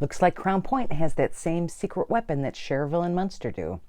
Looks like Crown Point has that same secret weapon that Cherville and Munster do.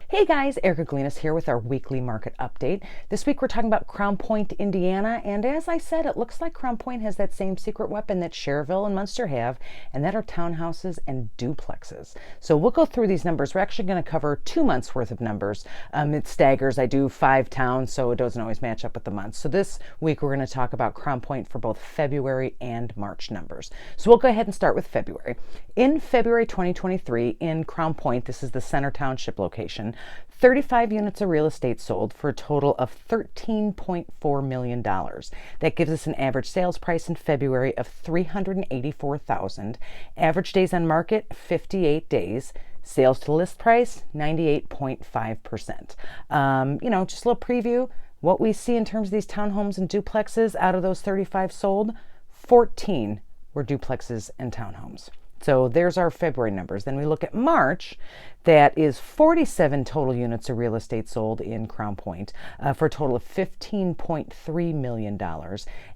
Hey guys, Erica Galinas here with our weekly market update. This week we're talking about Crown Point, Indiana, and as I said, it looks like Crown Point has that same secret weapon that Cherville and Munster have, and that are townhouses and duplexes. So we'll go through these numbers. We're actually going to cover 2 months worth of numbers. It staggers. I do 5 towns, so it doesn't always match up with the months. So this week we're going to talk about Crown Point for both February and March numbers. So we'll go ahead and start with February. In February 2023, in Crown Point, this is the Center Township location, 35 units of real estate sold for a total of $13.4 million. That gives us an average sales price in February of $384,000. Average days on market, 58 days. Sales to list price, 98.5%. Just a little preview. What we see in terms of these townhomes and duplexes, out of those 35 sold, 14 were duplexes and townhomes. So there's our February numbers. Then we look at March. That is 47 total units of real estate sold in Crown Point for a total of $15.3 million.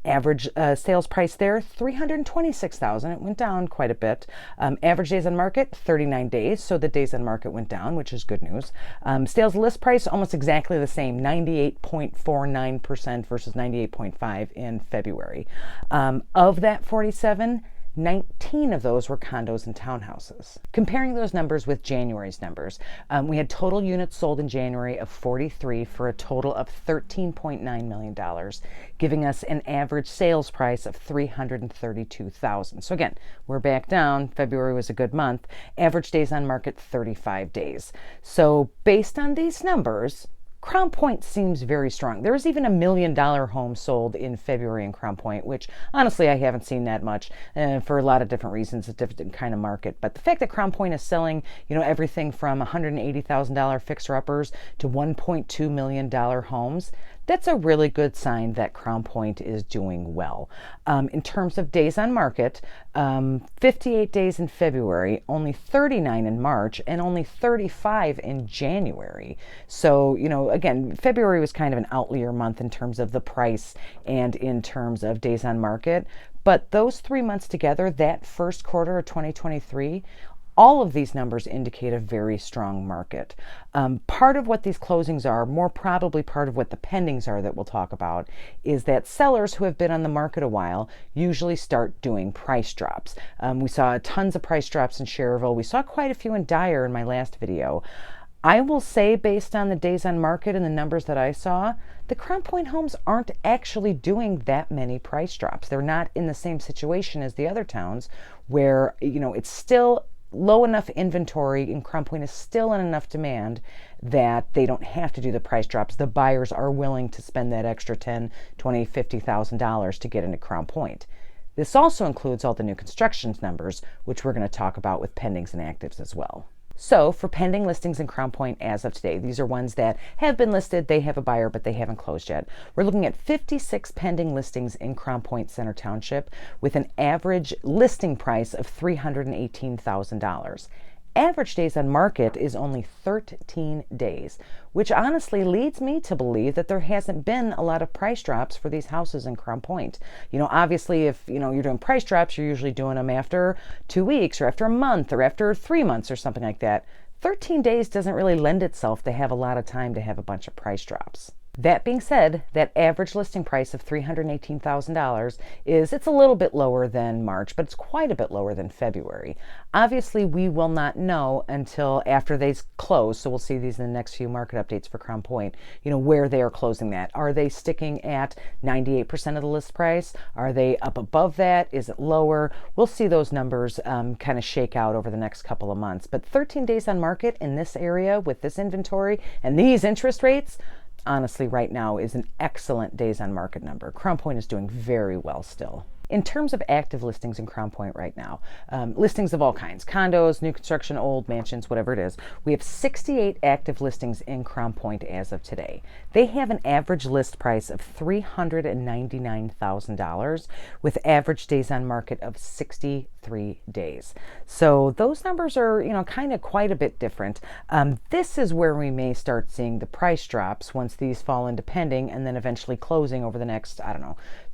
Average sales price there, $326,000. It went down quite a bit. Average days on market, 39 days. So the days on market went down, which is good news. Sales list price, almost exactly the same, 98.49% versus 98.5% in February. Of that 47, 19 of those were condos and townhouses. Comparing those numbers with January's numbers, we had total units sold in January of 43 for a total of $13.9 million, giving us an average sales price of $332,000. So again, we're back down. February was a good month. Average days on market, 35 days. So based on these numbers, Crown Point seems very strong. There was even a $1 million home sold in February in Crown Point, which honestly I haven't seen that much for a lot of different reasons, a different kind of market. But the fact that Crown Point is selling, everything from $180,000 fixer-uppers to $1.2 million homes, that's a really good sign that Crown Point is doing well. In terms of days on market, 58 days in February, only 39 in March, and only 35 in January. So, again, February was kind of an outlier month in terms of the price and in terms of days on market. But those 3 months together, that first quarter of 2023, all of these numbers indicate a very strong market. Part of what these closings are, more probably part of what the pendings are that we'll talk about, is that sellers who have been on the market a while usually start doing price drops. We saw tons of price drops in Cherville. We saw quite a few in Dyer in my last video. I will say, based on the days on market and the numbers that I saw, the Crown Point homes aren't actually doing that many price drops. They're not in the same situation as the other towns where, it's still low enough inventory and Crown Point is still in enough demand that they don't have to do the price drops. The buyers are willing to spend that extra $10,000, $20,000, $50,000 to get into Crown Point. This also includes all the new construction numbers, which we're going to talk about with pendings and actives as well. So for pending listings in Crown Point as of today, these are ones that have been listed, they have a buyer, but they haven't closed yet. We're looking at 56 pending listings in Crown Point Center Township with an average listing price of $318,000. Average days on market is only 13 days, which honestly leads me to believe that there hasn't been a lot of price drops for these houses in Crown Point. Obviously, if you're doing price drops, you're usually doing them after 2 weeks or after a month or after 3 months or something like that. 13 days doesn't really lend itself to have a lot of time to have a bunch of price drops. That being said, that average listing price of $318,000 it's a little bit lower than March, but it's quite a bit lower than February. Obviously, we will not know until after they close, so we'll see these in the next few market updates for Crown Point, where they are closing that. Are they sticking at 98% of the list price? Are they up above that? Is it lower? We'll see those numbers kind of shake out over the next couple of months. But 13 days on market in this area with this inventory and these interest rates, honestly, right now is an excellent days on market number. Crown Point is doing very well still. In terms of active listings in Crown Point right now, listings of all kinds, condos, new construction, old mansions, whatever it is, we have 68 active listings in Crown Point as of today. They have an average list price of $399,000 with average days on market of 63 days. So those numbers are, kind of quite a bit different. This is where we may start seeing the price drops once these fall into pending and then eventually closing over the next,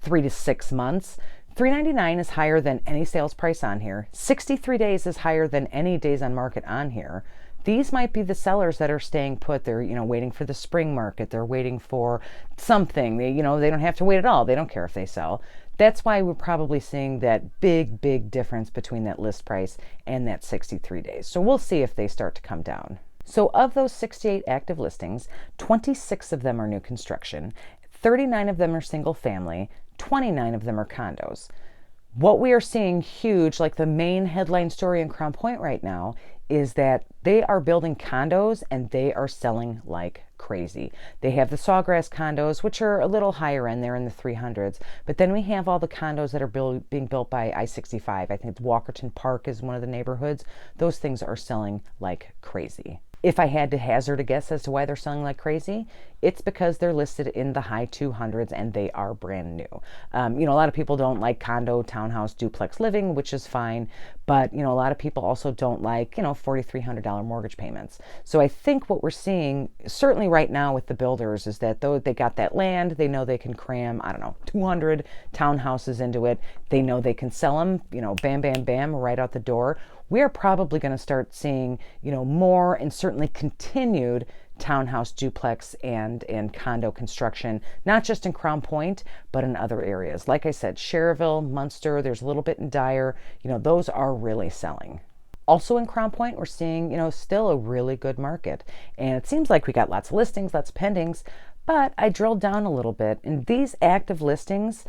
3 to 6 months. $399 is higher than any sales price on here. 63 days is higher than any days on market on here. These might be the sellers that are staying put. They're, waiting for the spring market. They're waiting for something. They don't have to wait at all. They don't care if they sell. That's why we're probably seeing that big difference between that list price and that 63 days. So we'll see if they start to come down. So of those 68 active listings, 26 of them are new construction, 39 of them are single family, 29 of them are condos. What we are seeing huge, like the main headline story in Crown Point right now, is that they are building condos and they are selling like crazy. They have the Sawgrass condos, which are a little higher end, they're in the 300s. But then we have all the condos that are being built by I-65. I think it's Walkerton Park is one of the neighborhoods. Those things are selling like crazy. If I had to hazard a guess as to why they're selling like crazy, it's because they're listed in the high 200s and they are brand new. A lot of people don't like condo, townhouse, duplex living, which is fine. But, a lot of people also don't like, $4,300 mortgage payments. So I think what we're seeing, certainly right now with the builders, is that though they got that land, they know they can cram, 200 townhouses into it. They know they can sell them, bam, right out the door. We're probably going to start seeing, more and certainly continued townhouse, duplex, and condo construction, not just in Crown Point, but in other areas. Like I said, Schererville, Munster, there's a little bit in Dyer, those are really selling. Also in Crown Point, we're seeing, still a really good market. And it seems like we got lots of listings, lots of pendings, but I drilled down a little bit, and these active listings,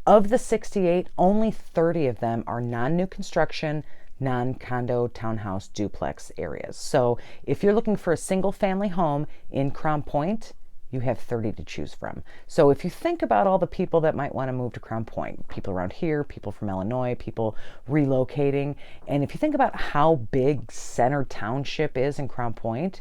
of the 68, only 30 of them are non-new construction, non-condo, townhouse, duplex areas. So if you're looking for a single family home in Crown Point, you have 30 to choose from. So if you think about all the people that might want to move to Crown Point, people around here, people from Illinois, people relocating, and if you think about how big Center Township is in Crown Point,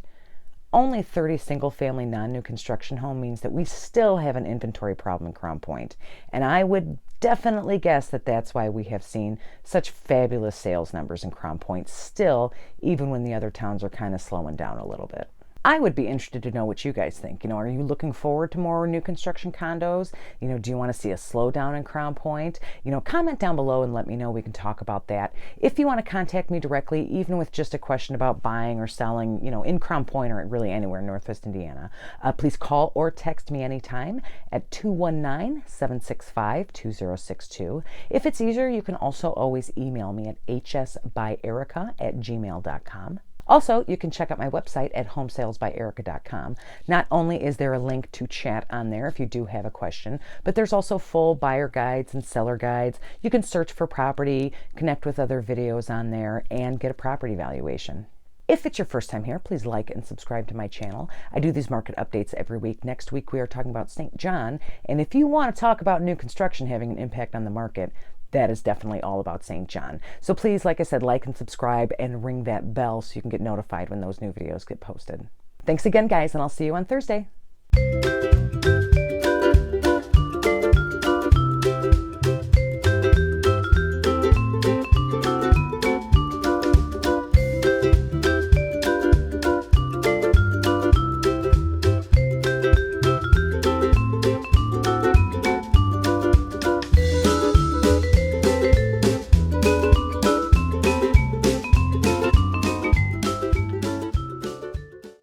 only 30 single-family non-new construction home means that we still have an inventory problem in Crown Point. And I would definitely guess that that's why we have seen such fabulous sales numbers in Crown Point still, even when the other towns are kind of slowing down a little bit. I would be interested to know what you guys think. Are you looking forward to more new construction condos? Do you want to see a slowdown in Crown Point? Comment down below and let me know. We can talk about that. If you want to contact me directly, even with just a question about buying or selling, in Crown Point or really anywhere in Northwest Indiana, please call or text me anytime at 219-765-2062. If it's easier, you can also always email me at hsbyerica@gmail.com. Also, you can check out my website at homesalesbyerica.com. Not only is there a link to chat on there if you do have a question, but there's also full buyer guides and seller guides. You can search for property, connect with other videos on there, and get a property valuation. If it's your first time here, please like and subscribe to my channel. I do these market updates every week. Next week, we are talking about St. John. And if you want to talk about new construction having an impact on the market, that is definitely all about St. John. So please, like I said, like and subscribe and ring that bell so you can get notified when those new videos get posted. Thanks again, guys, and I'll see you on Thursday.